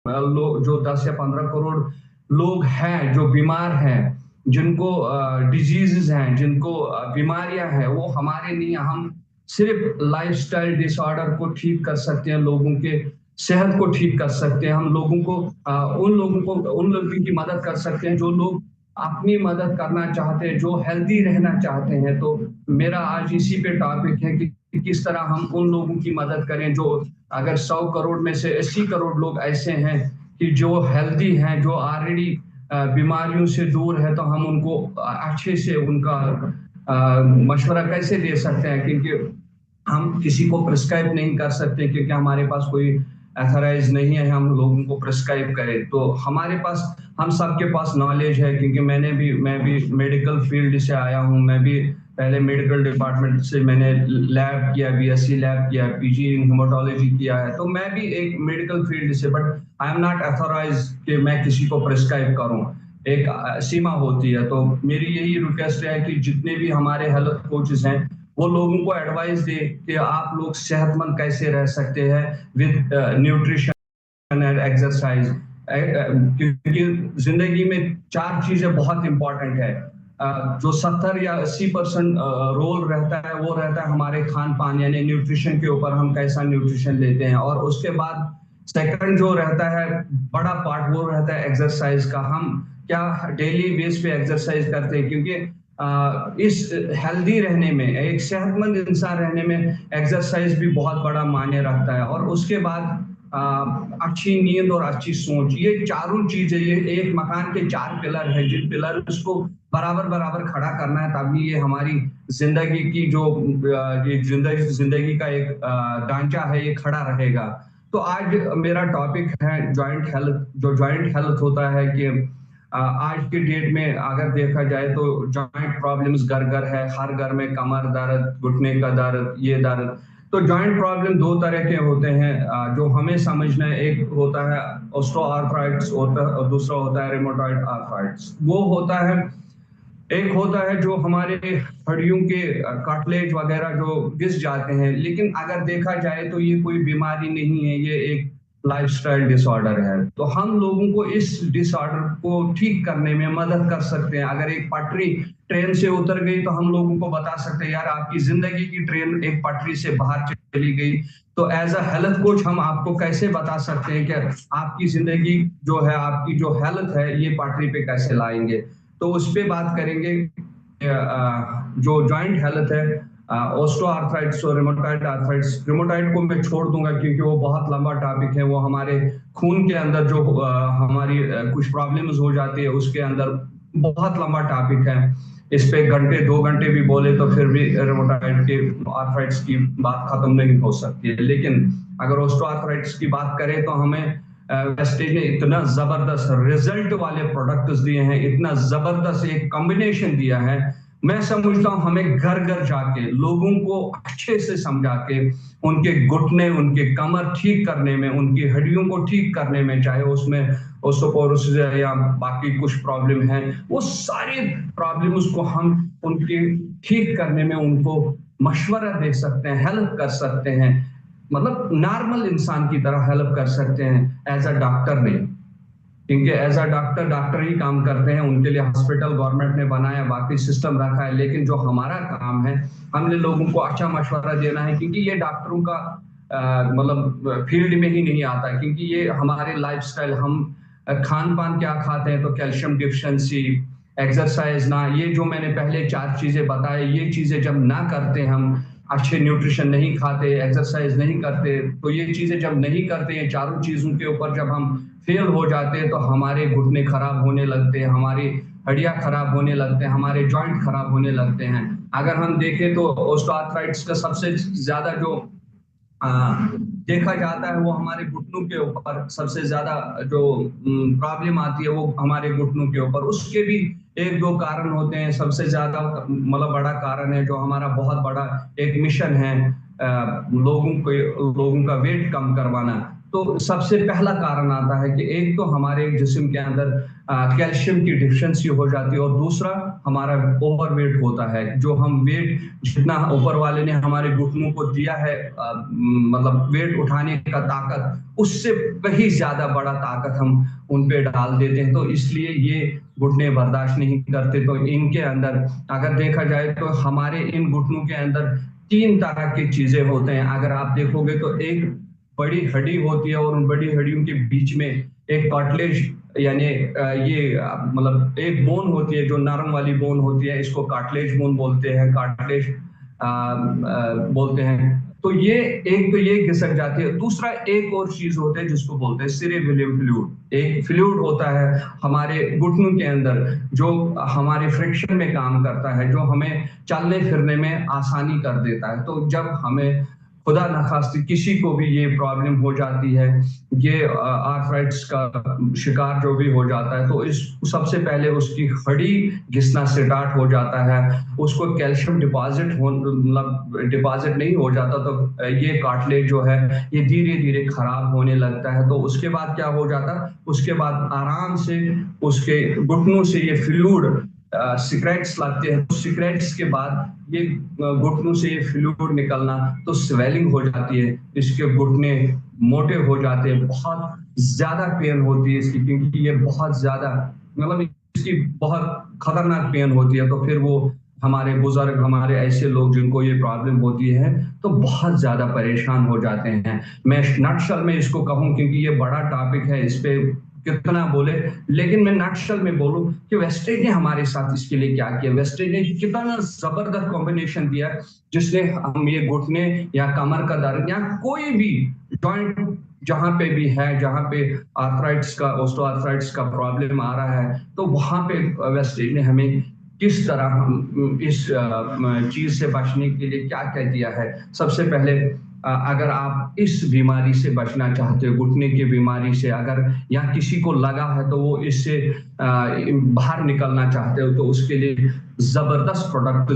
लोग जो 10 या 15 करोड़ लोग हैं जो बीमार हैं, जिनको डिजीजेस हैं, जिनको बीमारियां हैं, वो हमारे लिए हम सिर्फ लाइफस्टाइल डिसऑर्डर को ठीक कर सकते हैं, लोगों के सेहत को ठीक कर सकते हैं, हम लोगों को उन लोगों की मदद कर सकते हैं जो लोग अपनी मदद करना चाहते हैं, जो हेल्दी रहना चाहते हैं। तो मेरा आज इसी पे टॉपिक है कि किस तरह हम उन लोगों की मदद करें जो, अगर 100 करोड़ में से 80 करोड़ लोग ऐसे हैं कि जो हेल्दी हैं, जो ऑलरेडी बीमारियों से दूर है, तो हम उनको अच्छे से उनका मशवरा कैसे दे सकते हैं, क्योंकि हम किसी को प्रिस्क्राइब नहीं कर सकते, क्योंकि हमारे पास कोई एथराइज नहीं है हम लोगों को प्रिस्क्राइब करें। तो हमारे पास, हम सबके पास नॉलेज है, क्योंकि मैं भी मेडिकल फील्ड से आया हूँ। मैं भी पहले मेडिकल डिपार्टमेंट से मैंने लैब किया, बीएससी लैब किया, पीजी इन हेमाटोलॉजी किया है, तो मैं भी एक मेडिकल फील्ड से, but I am not authorise कि मैं किसी को प्रिस्क्राइब करूं। एक सीमा होती है। तो मेरी यही रिक्वेस्ट है कि जितने भी हमारे हेल्थ कोचेस हैं, वो लोगों को एडवाइस दे कि आप लोग सेहतमंद कैसे रह सकते हैं विद न्यूट्रिशन एंड एक्सरसाइज। क्योंकि जिंदगी में 4 चीजें बहुत इंपॉर्टेंट है। जो 70 या 80% रोल रहता है, वो रहता है हमारे खान पान यानी न्यूट्रिशन के ऊपर, हम कैसा न्यूट्रिशन लेते हैं। और उसके बाद सेकंड जो रहता है बड़ा पार्ट, वो रहता है एक्सरसाइज का। हम क्या डेली बेस पे एक्सरसाइज करते हैं, क्योंकि इस हेल्दी रहने में, एक सेहतमंद इंसान रहने में एक्सरसाइज भी बहुत बड़ा मायने रखता है। और उसके बाद अच्छी नींद और अच्छी सोच, ये चारों चीजें, ये एक मकान के 4 पिलर है, जिन पिलर उसको बराबर बराबर खड़ा करना है, तभी ये हमारी जिंदगी की जो ये जिंदगी का एक ढांचा है, ये खड़ा रहेगा। तो आज मेरा टॉपिक है जॉइंट हेल्थ। जो जॉइंट हेल्थ होता है कि आज के डेट में अगर देखा जाए तो जॉइंट प्रॉब्लम्स घर घर है, हर घर में कमर दर्द, घुटने का दर्द, ये दर्द। तो जॉइंट प्रॉब्लम 2 तरह के होते हैं जो हमें समझना है। एक होता है ऑस्टियोआर्थराइटिस होता है, और दूसरा होता है रिमोटॉइड आर्थराइटिस। वो होता है, एक होता है जो हमारे हड्डियों के कार्टिलेज वगैरह जो घिस जाते हैं, लेकिन अगर देखा जाए तो ये कोई बीमारी नहीं है, ये एक लाइफस्टाइल डिसऑर्डर है। तो हम लोगों को इस डिसऑर्डर को ठीक करने में मदद कर सकते हैं। अगर एक पटरी ट्रेन से उतर गई, तो हम लोगों को बता सकते हैं यार आपकी जिंदगी की ट्रेन एक पटरी से बाहर चली गई। तो एज अ हेल्थ कोच हम आपको कैसे बता सकते हैं कि आपकी जिंदगी जो है, आपकी जो हेल्थ है, ये पटरी पे कैसे लाएंगे। तो उस पे बात करेंगे। जो जॉइंट हेल्थ है, ऑस्टो आर्थराइटिस और रिमोटॉइड आर्थराइटिस। रिमोटॉइड को मैं छोड़ दूंगा क्योंकि वो बहुत लंबा टॉपिक है। वो हमारे खून के अंदर जो हमारी कुछ प्रॉब्लम्स हो जाती है, उसके अंदर बहुत लंबा टॉपिक है। इस पे घंटे 2 घंटे भी बोले तो फिर भी रिमोटॉइड के आर्थराइटिस की बात खत्म नहीं हो सकती है। लेकिन अगर ऑस्टो आर्थराइटिस की बात करें तो हमें वेस्टेज ने इतना जबरदस्त रिजल्ट वाले प्रोडक्ट्स दिए हैं, इतना जबरदस्त एक कॉम्बिनेशन दिया है। मैं समझता हूं हमें घर घर जाके लोगों को अच्छे से समझा के उनके घुटने, उनके कमर ठीक करने में, उनकी हड्डियों को ठीक करने में, चाहे उसमें ओस्टोपोरोसिस या बाकी कुछ प्रॉब्लम है, वो सारी प्रॉब्लम्स को हम उनके ठीक करने में उनको मशवरा दे सकते हैं, हेल्प कर सकते हैं। मतलब नॉर्मल इंसान की तरह हेल्प कर सकते हैं, एज अ डॉक्टर नहीं। क्योंकि एज अ डॉक्टर, डॉक्टर ही काम करते हैं, उनके लिए हॉस्पिटल गवर्नमेंट ने बनाया, बाकी सिस्टम रखा है। लेकिन जो हमारा काम है, हमने लोगों को अच्छा मशवरा देना है, क्योंकि ये डॉक्टरों का मतलब फील्ड में ही नहीं आता, क्योंकि ये हमारे लाइफस्टाइल, हम खान पान क्या खाते हैं, तो कैल्शियम डिफिशिएंसी, एक्सरसाइज ना, ये जो मैंने पहले 4 चीजें बताए, ये चीजें जब ना करते, हम अच्छे न्यूट्रिशन नहीं खाते, एक्सरसाइज नहीं करते, तो ये चीजें जब नहीं करते हैं, चारों चीजों के ऊपर जब हम फेल हो जाते हैं, तो हमारे घुटने खराब होने लगते हैं, हमारी हड्डियां खराब होने लगते हैं, हमारे जॉइंट खराब होने लगते हैं। अगर हम देखें तो ऑस्टियोआर्थराइटिस का सबसे ज्यादा जो देखा जाता है, वो हमारे घुटनों के ऊपर सबसे ज्यादा जो प्रॉब्लम आती है, वो हमारे घुटनों के ऊपर। उसके भी 1-2 कारण होते हैं। सबसे ज्यादा मतलब बड़ा कारण है, जो हमारा बहुत बड़ा एक मिशन है, लोगों का वेट कम करवाना। तो सबसे पहला कारण आता है कि एक तो हमारे जिस्म के अंदर कैल्शियम की डिफिशिएंसी हो जाती है, और दूसरा हमारा ओवरवेट होता है। जो हम वेट जितना ऊपर वाले ने हमारे घुटनों को दिया है, मतलब वेट उठाने का ताकत, उससे कहीं ज्यादा बड़ा ताकत हम उन पे डाल देते हैं, तो इसलिए ये घुटने बर्दाश्त नहीं करते। तो इनके अंदर अगर देखा जाए तो हमारे इन घुटनों के अंदर 3 तरह की चीजें होते हैं। अगर आप देखोगे तो एक बड़ी हड्डी होती है, और उन बड़ी हड्डियों के बीच में एक कार्टिलेज, यानी मतलब एक बोन होती है जो नरम वाली बोन होती है, इसको कार्टिलेज बोन बोलते हैं, कार्टिलेज बोलते हैं। तो ये एक तो ये घिसक जाती है। दूसरा एक और चीज होता है जिसको बोलते हैं सेरेब्रम फ्लूइड। एक फ्लूइड होता है हमारे घुटनों के अंदर जो हमारे फ्रिक्शन में काम करता है, जो हमें चलने फिरने में आसानी कर देता है। तो जब हमें खुदा न खास्ते किसी को भी ये प्रॉब्लम हो जाती है, ये आर्थराइटिस का शिकार जो भी हो जाता है, तो इस सबसे पहले उसकी हड्डी घिसना स्टार्ट हो जाता है, उसको कैल्शियम मतलब डिपॉजिट नहीं हो जाता, तो ये कार्टिलेज जो है ये धीरे धीरे खराब होने लगता है। तो उसके बाद क्या हो जाता है, उसके बाद आराम से उसके घुटनों से ये फ्लूइड सिगरेट्स लगते हैं, तो सिगरेट्स के बाद ये घुटनों से ये फ्लूइड निकलना, तो स्वेलिंग हो जाती है, इसके घुटने मोटे हो जाते हैं, बहुत ज्यादा पेन होती है इसकी, क्योंकि ये बहुत ज्यादा मतलब इसकी बहुत खतरनाक पेन होती है। तो फिर वो हमारे बुजुर्ग, हमारे ऐसे लोग जिनको ये प्रॉब्लम होती है, तो बहुत ज्यादा परेशान हो जाते हैं। मैं नटशल में इसको कहूं, क्योंकि ये बड़ा टॉपिक है, इस पे कितना बोले, लेकिन मैं नटशल में बोलूं कि वेस्टेज ने हमारे साथ इसके लिए क्या किया। वेस्टेज ने कितना जबरदस्त कॉम्बिनेशन दिया, जिसने हम ये घुटने या कमर का दर्द या कोई भी जॉइंट जहां पे भी है, जहां पे आर्थराइटिस का, ऑस्टियोआर्थराइटिस का प्रॉब्लम आ रहा है, तो वहां पे वेस्टेज ने हमें किस तरह हम इस चीज से बचने के लिए क्या क्या दिया है। सबसे पहले अगर आप इस बीमारी से बचना चाहते हो, घुटने की बीमारी से, अगर या किसी को लगा है तो वो इससे बाहर निकलना चाहते हो, तो उसके लिए जबरदस्त प्रोडक्ट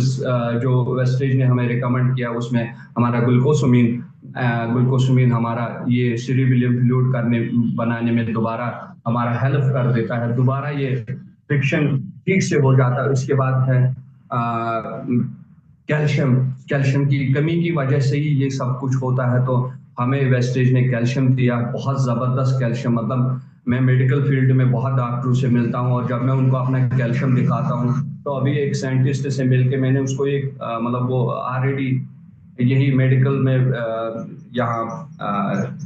जो वेस्टेज ने हमें रिकमेंड किया, उसमें हमारा ग्लूकोसामिन हमारा ये सेरेब्रम फ्लूइड बनाने में दोबारा हमारा हेल्प कर देता है, दोबारा ये फ्रिक्शन ठीक से हो जाता है। उसके बाद है कैल्शियम। कैल्शियम की कमी की वजह से ही ये सब कुछ होता है, तो हमें वेस्टेज ने कैल्शियम दिया, बहुत जबरदस्त कैल्शियम। मतलब मैं मेडिकल फील्ड में बहुत डॉक्टरों से मिलता हूँ, और जब मैं उनको अपना कैल्शियम दिखाता हूँ, तो अभी एक साइंटिस्ट से मिलके मैंने उसको एक मतलब वो ऑलरेडी यही मेडिकल में यहाँ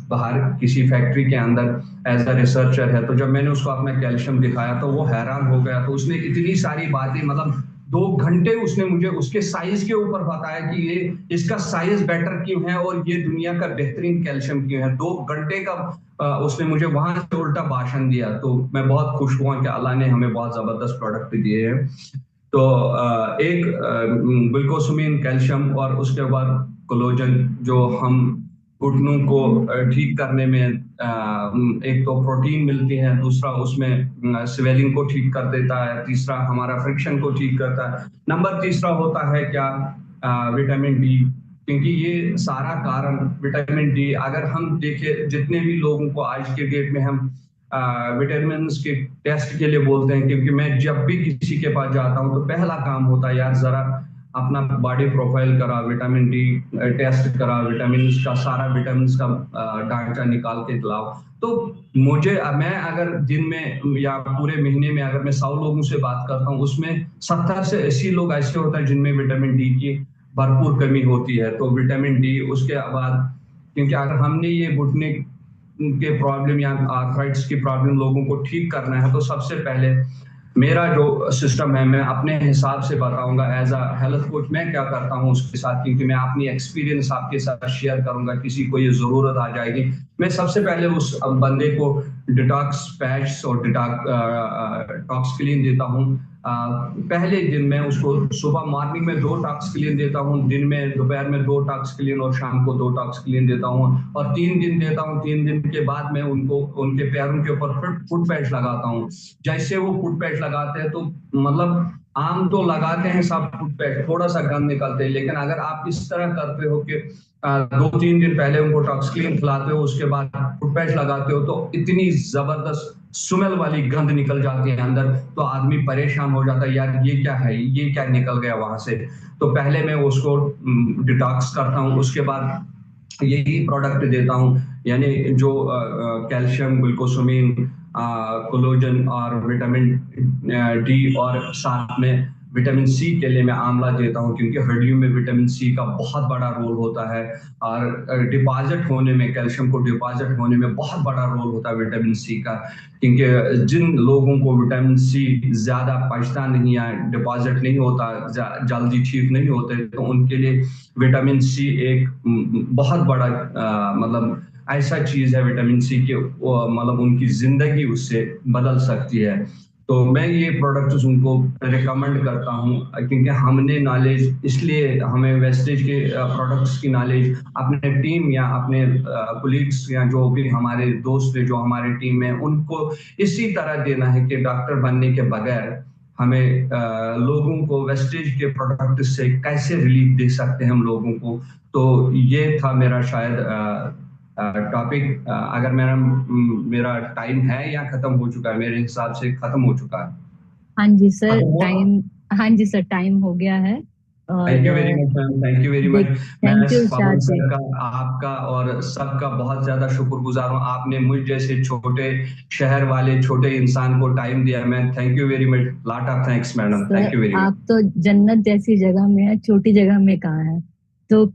बाहर किसी फैक्ट्री के अंदर एज अ रिसर्चर है, तो जब मैंने उसको अपना कैल्शियम दिखाया तो वो हैरान हो गया। तो उसने इतनी सारी बातें, मतलब 2 घंटे उसने मुझे उसके साइज के ऊपर बताया कि ये इसका साइज बेटर क्यों है, और ये दुनिया का बेहतरीन कैल्शियम क्यों है। 2 घंटे का उसने मुझे वहां से उल्टा भाषण दिया। तो मैं बहुत खुश हुआ कि अल्लाह ने हमें बहुत जबरदस्त प्रोडक्ट दिए हैं। तो एक ग्लूकोसामिन, कैल्शियम, और उसके बाद कोलेजन, जो हम घुटनों को ठीक करने में एक तो प्रोटीन मिलती है, दूसरा उसमें स्वेलिंग को ठीक कर देता है, तीसरा हमारा फ्रिक्शन को ठीक करता है, नंबर तीसरा होता है क्या, विटामिन डी। क्योंकि ये सारा कारण विटामिन डी, अगर हम देखें जितने भी लोगों को आज के डेट में हम विटामिन के टेस्ट के लिए बोलते हैं, क्योंकि मैं जब भी किसी के पास जाता हूं तो पहला काम होता है, यार जरा अपना बॉडी प्रोफाइल करा, विटामिन डी टेस्ट करा, विटामिन का सारा विटामिन का ढांचा निकाल के लाओ। तो मैं अगर दिन में या पूरे महीने में अगर मैं 100 लोगों से बात करता हूँ, उसमें 70 से 80 लोग ऐसे होते हैं जिनमें विटामिन डी की भरपूर कमी होती है। तो विटामिन डी, उसके बाद क्योंकि अगर हमने ये घुटने के प्रॉब्लम या आर्थराइटिस की प्रॉब्लम लोगों को ठीक करना है, तो सबसे पहले मेरा जो सिस्टम है, मैं अपने हिसाब से बताऊंगा एज अ हेल्थ कोच मैं क्या करता हूं उसके साथ, क्योंकि मैं अपनी एक्सपीरियंस आपके साथ शेयर करूंगा, किसी को ये जरूरत आ जाएगी। मैं सबसे पहले उस बंदे को डिटॉक्स पैच और टॉक्स क्लीन देता हूं। पहले दिन में उसको सुबह मॉर्निंग में 2 टॉक्स क्लीन देता हूं, दिन में दोपहर में 2 टॉक्स क्लीन, और शाम को 2 टॉक्स क्लीन देता हूं, और 3 दिन देता हूं। 3 दिन के बाद मैं उनको उनके पैरों के ऊपर फुट पैच लगाता हूं। जैसे वो फुट पैच लगाते हैं, तो मतलब आम तो लगाते हैं सब टूथपेस्ट, थोड़ा सा गंद निकलते हैं, लेकिन अगर आप इस तरह करते हो कि 2-3 दिन पहले उनको टॉक्सक्लीन खिलाते हो, उसके बाद टूथपेस्ट लगाते हो, तो इतनी जबरदस्त स्मेल वाली गंध निकल जाती है अंदर, तो आदमी परेशान हो जाता है, यार ये क्या है, ये क्या निकल गया वहां से। तो पहले मैं उसको डिटॉक्स करता हूँ, उसके बाद यही प्रोडक्ट देता हूँ, यानी जो कैल्शियम, ग्लूकोसामिन, कोलोजन और विटामिन डी, और साथ में विटामिन सी के लिए मैं आंवला देता हूँ, क्योंकि हड्डियों में विटामिन सी का बहुत बड़ा रोल होता है, और डिपॉजिट होने में, कैल्शियम को डिपॉजिट होने में बहुत बड़ा रोल होता है विटामिन सी का। क्योंकि जिन लोगों को विटामिन सी ज्यादा पचता नहीं है, डिपॉजिट नहीं होता, जल्दी ठीक नहीं होते, तो उनके लिए विटामिन सी एक बहुत बड़ा मतलब ऐसा चीज है विटामिन सी के, मतलब उनकी जिंदगी उससे बदल सकती है। तो मैं ये प्रोडक्ट्स उनको रिकमेंड करता हूँ, क्योंकि हमने नॉलेज, इसलिए हमें वेस्टेज के प्रोडक्ट्स की नॉलेज अपने टीम या अपने कुलीग्स या जो भी हमारे दोस्त हैं जो हमारे टीम में, उनको इसी तरह देना है कि डॉक्टर बनने के बगैर हमें लोगों को वेस्टेज के प्रोडक्ट से कैसे रिलीफ दे सकते हैं हम लोगों को। तो ये था मेरा शायद टॉपिक। अगर मेरा मेरा टाइम है या खत्म हो चुका है, मेरे हिसाब से खत्म हो चुका है। हाँ जी सर, खत्म हुआ। टाइम। हाँ जी सर, टाइम हो गया है। थैंक और you very much ma'am, thank you very much. देख, मैं थैंक यू पवन शादी। सर का, आपका और सबका बहुत ज्यादा शुक्रगुजार हूँ। आपने मुझ जैसे छोटे शहर वाले छोटे इंसान को टाइम दिया। मैं thank you very much, lot of thanks madam, sir thank you very आप मच। तो जन्नत जैसी जगह में है, छोटी जगह में कहाँ है। तो